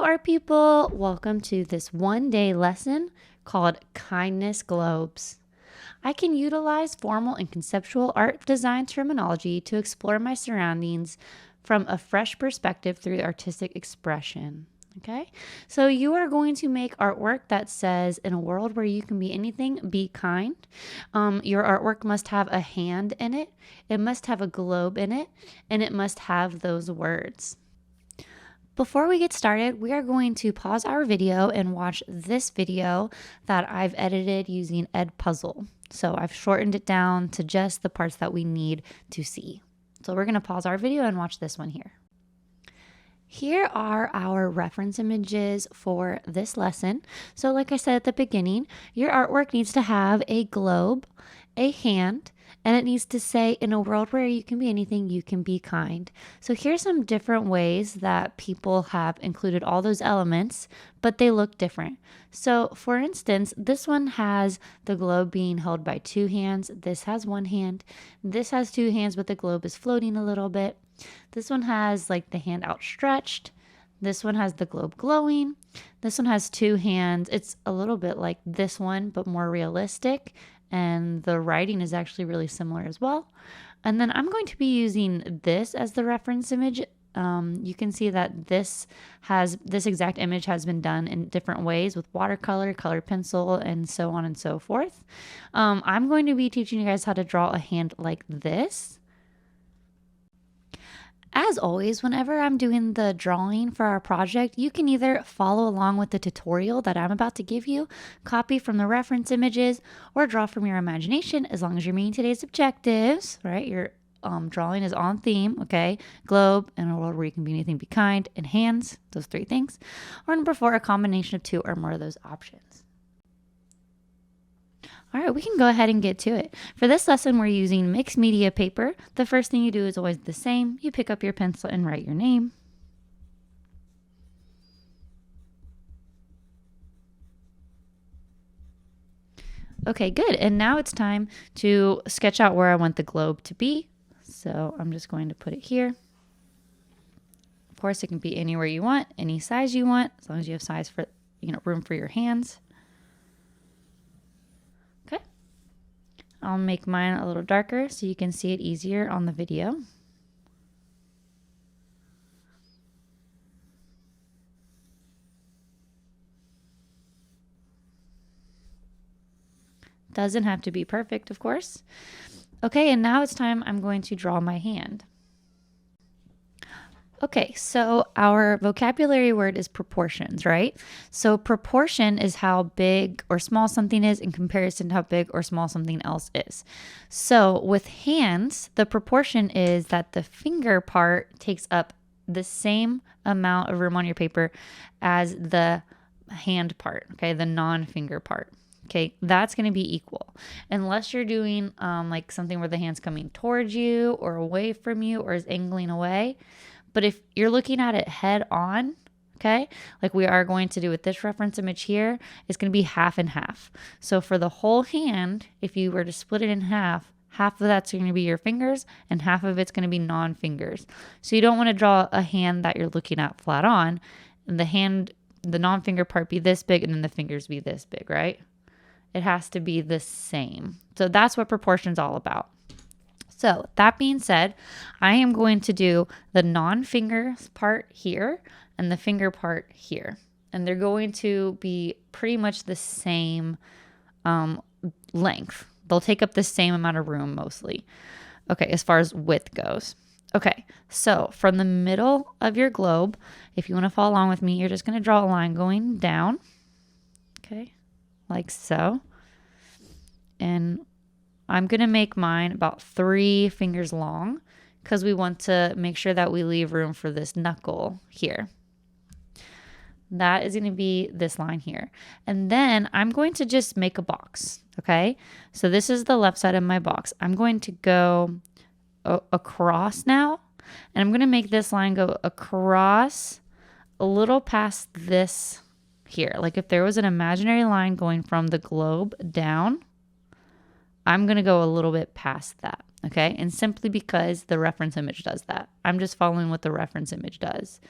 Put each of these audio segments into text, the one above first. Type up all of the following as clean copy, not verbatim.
Hello, art people. Welcome to this one-day lesson called Kindness Globes. I can utilize formal and conceptual art design terminology to explore my surroundings from a fresh perspective through artistic expression. Okay, so you are going to make artwork that says, in a world where you can be anything, be kind. Your artwork must have a hand in it, it must have a globe in it, and it must have those words. Before we get started, we are going to pause our video and watch this video that I've edited using Edpuzzle. So I've shortened it down to just the parts that we need to see. So we're going to pause our video and watch this one here. Here are our reference images for this lesson. So like I said at the beginning, your artwork needs to have a globe, a hand, and it needs to say, in a world where you can be anything, you can be kind. So here's some different ways that people have included all those elements, but they look different. So for instance, this one has the globe being held by two hands. This has one hand. This has two hands, but the globe is floating a little bit. This one has like the hand outstretched. This one has the globe glowing. This one has two hands. It's a little bit like this one, but more realistic. And the writing is actually really similar as well. And then I'm going to be using this as the reference image. You can see that this exact image has been done in different ways with watercolor, colored pencil, and so on and so forth. I'm going to be teaching you guys how to draw a hand like this. As always, whenever I'm doing the drawing for our project, you can either follow along with the tutorial that I'm about to give you, copy from the reference images, or draw from your imagination as long as you're meeting today's objectives, right? Your drawing is on theme, okay? Globe, in a world where you can be anything, be kind, and hands, those three things. Or number 4, a combination of 2 or more of those options. All right, we can go ahead and get to it. For this lesson, we're using mixed media paper. The first thing you do is always the same. You pick up your pencil and write your name. Okay, good. And now it's time to sketch out where I want the globe to be. So I'm just going to put it here. Of course, it can be anywhere you want, any size you want, as long as you have size for, room for your hands. I'll make mine a little darker so you can see it easier on the video. Doesn't have to be perfect, of course. Okay, and now it's time I'm going to draw my hand. Okay, so our vocabulary word is proportions, right? So proportion is how big or small something is in comparison to how big or small something else is. So with hands, the proportion is that the finger part takes up the same amount of room on your paper as the hand part, okay, the non-finger part. Okay, that's going to be equal unless you're doing like something where the hand's coming towards you or away from you or is angling away. But if you're looking at it head on, okay, like we are going to do with this reference image here, it's going to be half and half. So for the whole hand, if you were to split it in half, half of that's going to be your fingers and half of it's going to be non-fingers. So you don't want to draw a hand that you're looking at flat on, and the non-finger part be this big and then the fingers be this big, right? It has to be the same. So that's what proportion's all about. So that being said, I am going to do the non-finger part here and the finger part here. And they're going to be pretty much the same length. They'll take up the same amount of room mostly. Okay, as far as width goes. Okay, so from the middle of your globe, if you want to follow along with me, you're just going to draw a line going down. Okay, like so. And I'm going to make mine about 3 fingers long because we want to make sure that we leave room for this knuckle here. That is going to be this line here. And then I'm going to just make a box, okay? So this is the left side of my box. I'm going to go across now, and I'm going to make this line go across a little past this here. Like if there was an imaginary line going from the globe down, I'm going to go a little bit past that, okay? And simply because the reference image does that. I'm just following what the reference image does.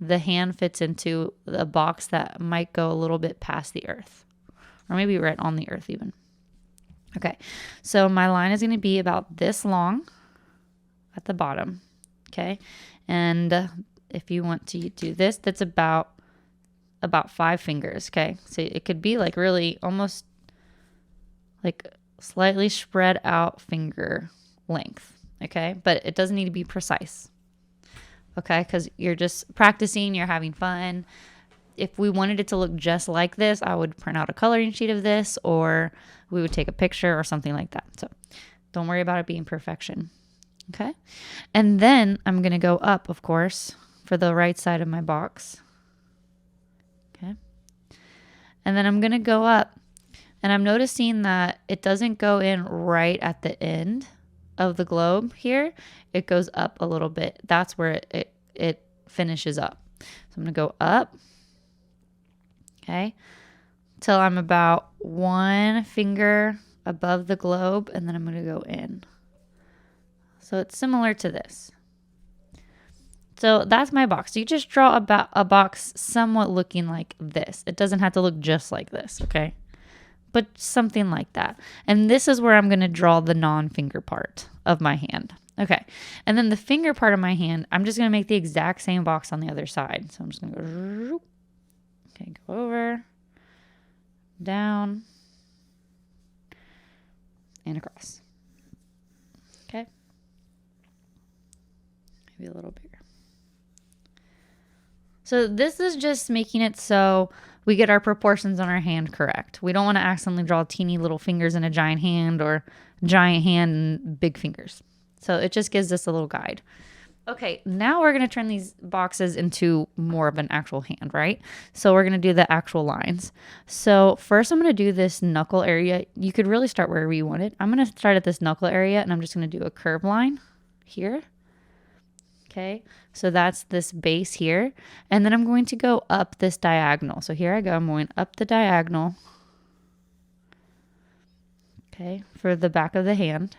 the hand fits into a box that might go a little bit past the earth, or maybe right on the earth even. Okay, so my line is going to be about this long at the bottom. Okay, and if you want to do this, that's about 5 fingers. Okay, so it could be like really almost like slightly spread out finger length. Okay, but it doesn't need to be precise. Okay, because you're just practicing, you're having fun. If we wanted it to look just like this, I would print out a coloring sheet of this, or we would take a picture or something like that. So don't worry about it being perfection. Okay. And then I'm going to go up, of course, for the right side of my box. Okay. And then I'm going to go up, and I'm noticing that it doesn't go in right at the end of the globe here. It goes up a little bit. That's where it finishes up. So I'm going to go up. Okay. Till I'm about 1 finger above the globe, and then I'm going to go in. So it's similar to this. So that's my box. You just draw about a box somewhat looking like this. It doesn't have to look just like this, okay? But something like that. And this is where I'm going to draw the non-finger part of my hand. Okay. And then the finger part of my hand, I'm just going to make the exact same box on the other side. So I'm just going to go, okay, go over, down, and across. Okay. Maybe a little bigger. So this is just making it so we get our proportions on our hand correct. We don't want to accidentally draw teeny little fingers in a giant hand, or giant hand and big fingers. So it just gives us a little guide. Okay, now we're going to turn these boxes into more of an actual hand, right? So we're going to do the actual lines. So first I'm going to do this knuckle area. You could really start wherever you want it. I'm going to start at this knuckle area, and I'm just going to do a curve line here. Okay, so that's this base here. And then I'm going to go up this diagonal. So here I go, I'm going up the diagonal. Okay, for the back of the hand.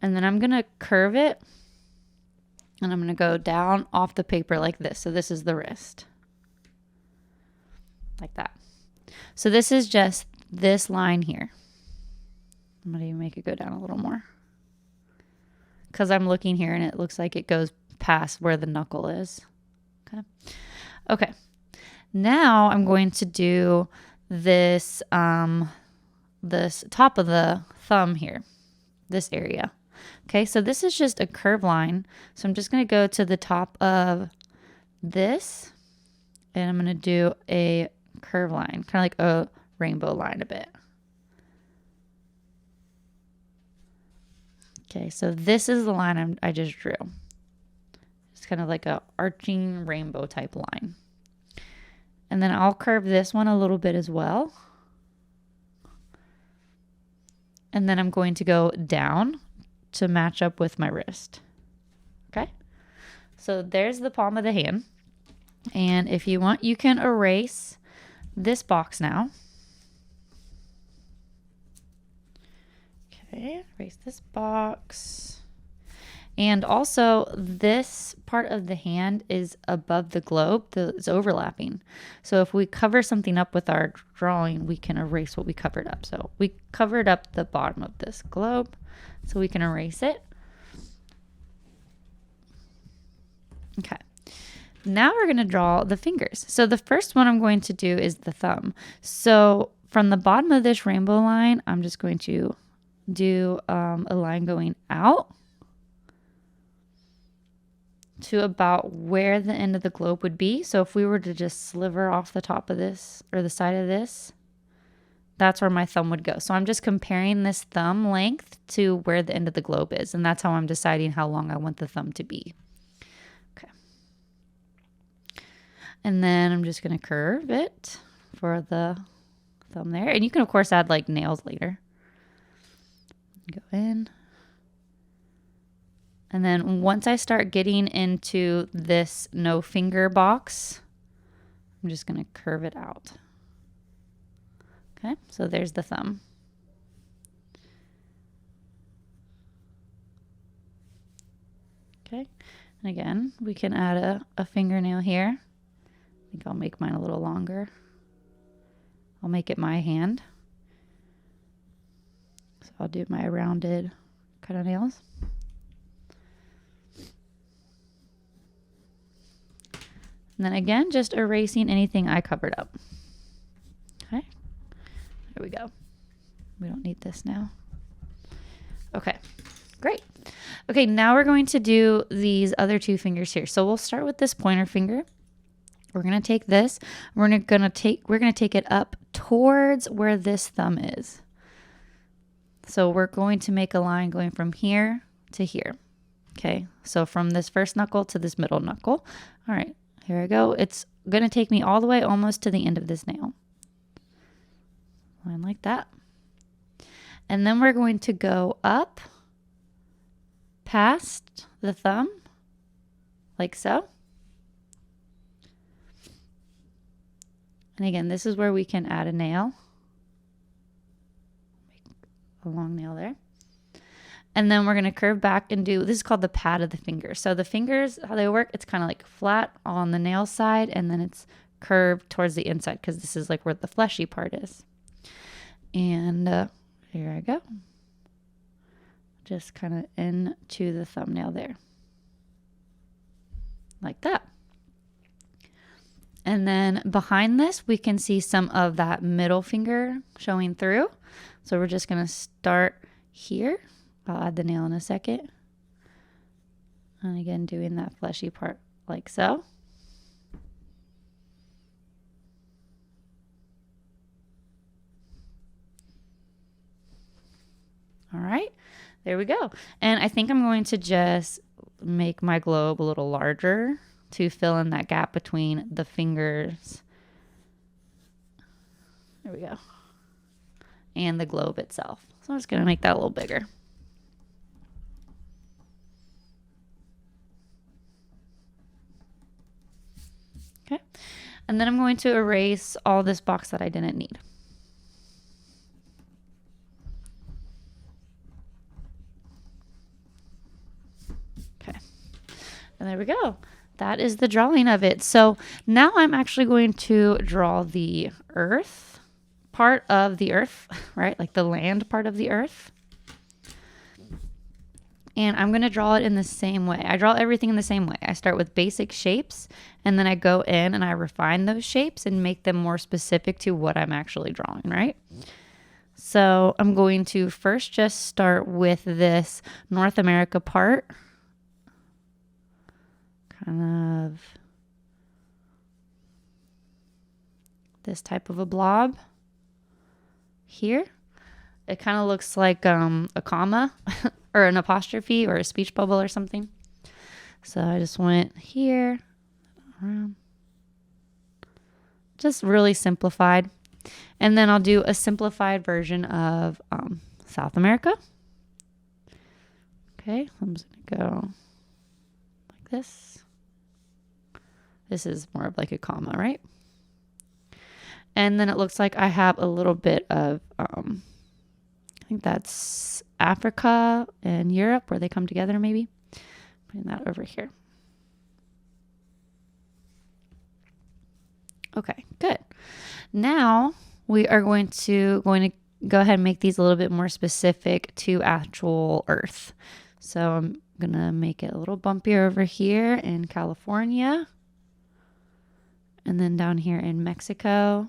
And then I'm going to curve it. And I'm going to go down off the paper like this. So this is the wrist. Like that. So this is just this line here. I'm going to even make it go down a little more, because I'm looking here and it looks like it goes past where the knuckle is. Okay. Okay. Now I'm going to do this, this top of the thumb here, this area. Okay. So this is just a curved line. So I'm just going to go to the top of this, and I'm going to do a curve line, kind of like a rainbow line a bit. Okay, so this is the line I just drew. It's kind of like a arching rainbow type line. And then I'll curve this one a little bit as well. And then I'm going to go down to match up with my wrist. Okay, so there's the palm of the hand. And if you want, you can erase this box now. Okay, erase this box. And also, this part of the hand is above the globe. It's overlapping. So if we cover something up with our drawing, we can erase what we covered up. So we covered up the bottom of this globe, so we can erase it. Okay. Now we're going to draw the fingers. So the first one I'm going to do is the thumb. So from the bottom of this rainbow line, I'm just going to do a line going out to about where the end of the globe would be. So if we were to just sliver off the top of this or the side of this, that's where my thumb would go. So I'm just comparing this thumb length to where the end of the globe is, and that's how I'm deciding how long I want the thumb to be. Okay. And then I'm just going to curve it for the thumb there. And you can, of course, add like nails later. Go in. And then once I start getting into this no finger box, I'm just going to curve it out. Okay, so there's the thumb. Okay, And again, we can add a fingernail here. I think I'll make mine a little longer. I'll make it my hand. So I'll do my rounded cut of nails. And then again, just erasing anything I covered up. Okay, there we go. We don't need this now. Okay, great. Okay, now we're going to do these other two fingers here. So we'll start with this pointer finger. We're going to take this. We're going to take it up towards where this thumb is. So we're going to make a line going from here to here. Okay, so from this first knuckle to this middle knuckle. All right, here I go. It's going to take me all the way almost to the end of this nail. Line like that. And then we're going to go up past the thumb, like so. And again, this is where we can add a nail. Make a long nail there. And then we're going to curve back and do, this is called the pad of the finger. So the fingers, how they work, it's kind of like flat on the nail side, and then it's curved towards the inside because this is like where the fleshy part is. And here I go. Just kind of into the thumbnail there. Like that. And then behind this, we can see some of that middle finger showing through. So we're just going to start here. I'll add the nail in a second. And again, doing that fleshy part like so. All right, there we go. And I think I'm going to just make my globe a little larger to fill in that gap between the fingers. There we go. And the globe itself. So I'm just going to make that a little bigger. Okay. And then I'm going to erase all this box that I didn't need. Okay. And there we go. That is the drawing of it. So now I'm actually going to draw the earth part of the earth, right? Like the land part of the earth. And I'm going to draw it in the same way. I draw everything in the same way. I start with basic shapes, and then I go in and I refine those shapes and make them more specific to what I'm actually drawing, right? So I'm going to first just start with this North America part. Kind of this type of a blob here. It kind of looks like a comma or an apostrophe or a speech bubble or something. So I just went here, around. Just really simplified. And then I'll do a simplified version of South America. Okay, I'm just going to go like this. This is more of like a comma, right? And then it looks like I have a little bit of, I think that's Africa and Europe where they come together maybe. Putting that over here. Okay, good. Now we are going to go ahead and make these a little bit more specific to actual Earth. So I'm going to make it a little bumpier over here in California. And then down here in Mexico.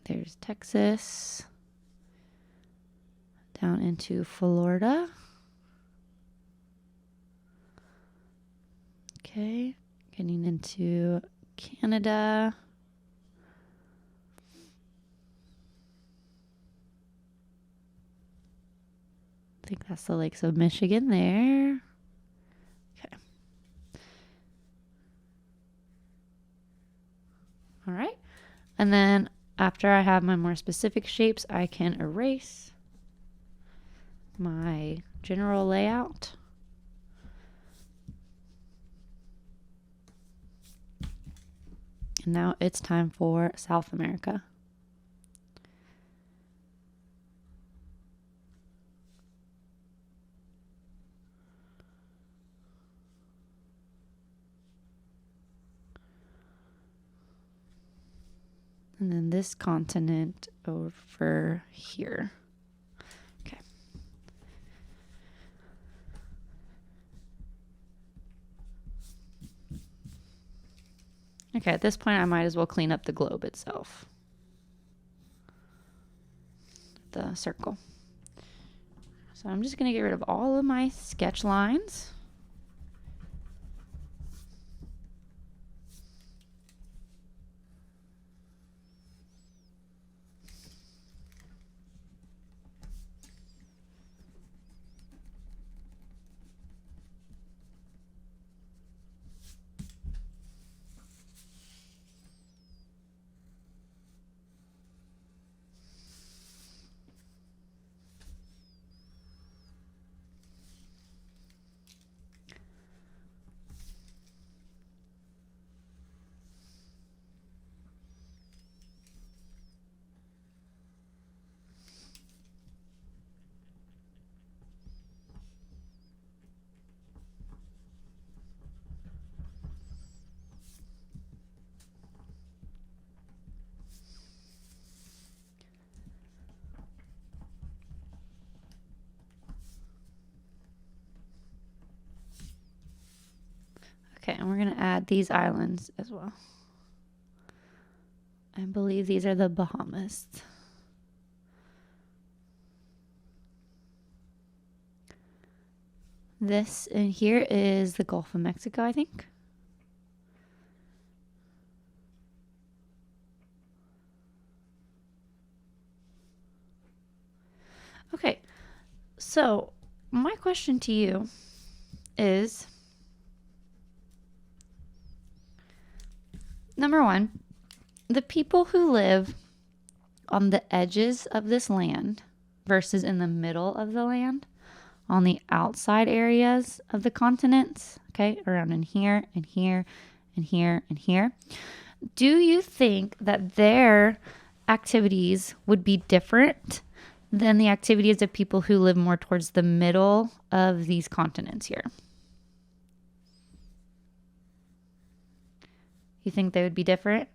There's Texas. Down into Florida. Okay, getting into Canada. I think that's the lakes of Michigan there. Okay. All right. And then after I have my more specific shapes, I can erase my general layout. And now it's time for South America. this continent over here. Okay. Okay, at this point, I might as well clean up the globe itself. The circle. So I'm just going to get rid of all of my sketch lines. Okay, and we're going to add these islands as well. I believe these are the Bahamas. This in here is the Gulf of Mexico, I think. Okay, so my question to you is, number one, the people who live on the edges of this land versus in the middle of the land, on the outside areas of the continents, okay, around in here and here and here and here, do you think that their activities would be different than the activities of people who live more towards the middle of these continents here? You think they would be different?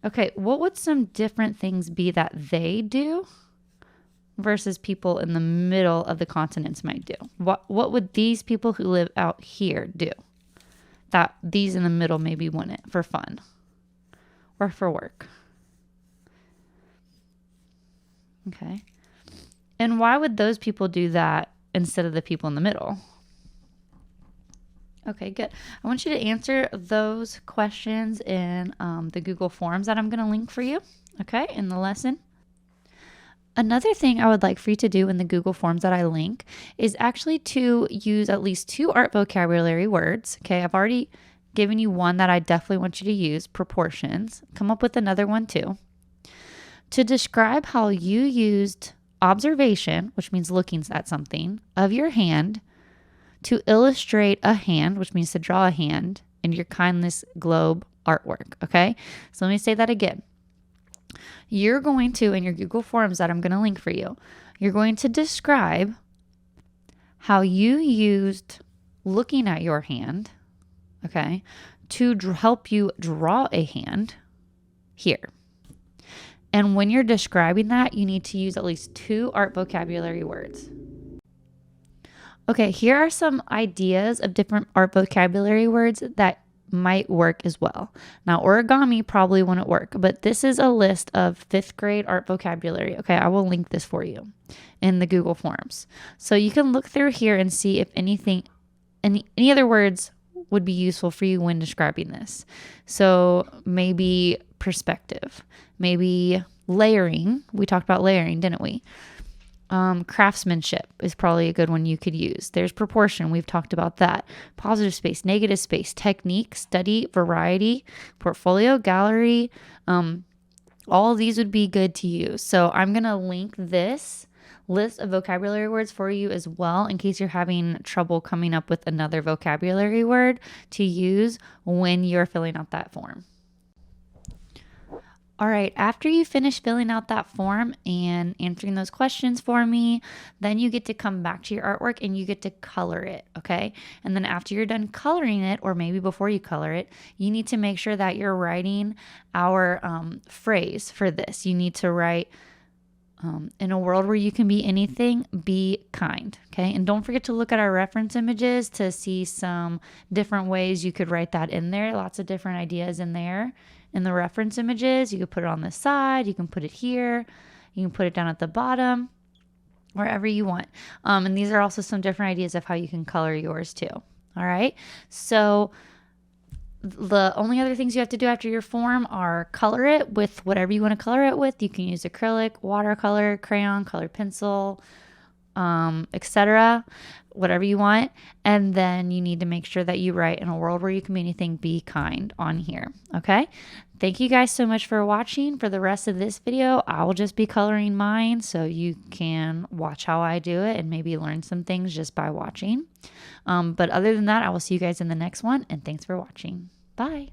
Okay, what would some different things be that they do versus people in the middle of the continents might do? What would these people who live out here do that these in the middle maybe wouldn't, for fun or for work? Okay. And why would those people do that instead of the people in the middle? Okay, good. I want you to answer those questions in the Google Forms that I'm going to link for you, okay, in the lesson. Another thing I would like for you to do in the Google Forms that I link is actually to use at least 2 art vocabulary words. Okay, I've already given you one that I definitely want you to use, proportions. Come up with another one too. To describe how you used observation, which means looking at something, of your hand to illustrate a hand, which means to draw a hand in your kindness globe artwork. Okay, so let me say that again. You're going to, in your Google Forms that I'm going to link for you, you're going to describe how you used looking at your hand, okay, to help you draw a hand here. And when you're describing that, you need to use at least 2 art vocabulary words. Okay, here are some ideas of different art vocabulary words that might work as well. Now, origami probably wouldn't work, but this is a list of 5th grade art vocabulary. Okay, I will link this for you in the Google Forms. So you can look through here and see if any other words would be useful for you when describing this. So maybe perspective, maybe layering. We talked about layering, didn't we? Craftsmanship is probably a good one you could use. There's proportion. We've talked about that. Positive space, negative space, technique, study, variety, portfolio, gallery. All of these would be good to use. So I'm going to link this list of vocabulary words for you as well in case you're having trouble coming up with another vocabulary word to use when you're filling out that form. All right, after you finish filling out that form and answering those questions for me, then you get to come back to your artwork and you get to color it, okay? And then after you're done coloring it, or maybe before you color it, you need to make sure that you're writing our phrase for this. You need to write, in a world where you can be anything, be kind, okay? And don't forget to look at our reference images to see some different ways you could write that in there. Lots of different ideas in there. In the reference images, you could put it on the side, you can put it here, you can put it down at the bottom, wherever you want. And these are also some different ideas of how you can color yours too. All right. So the only other things you have to do after your form are color it with whatever you want to color it with. You can use acrylic, watercolor, crayon, colored pencil, etc., whatever you want. And then you need to make sure that you write, in a world where you can be anything, be kind, on here. Okay. Thank you guys so much for watching. For the rest of this video, I will just be coloring mine so you can watch how I do it and maybe learn some things just by watching. But other than that, I will see you guys in the next one, and thanks for watching. Bye.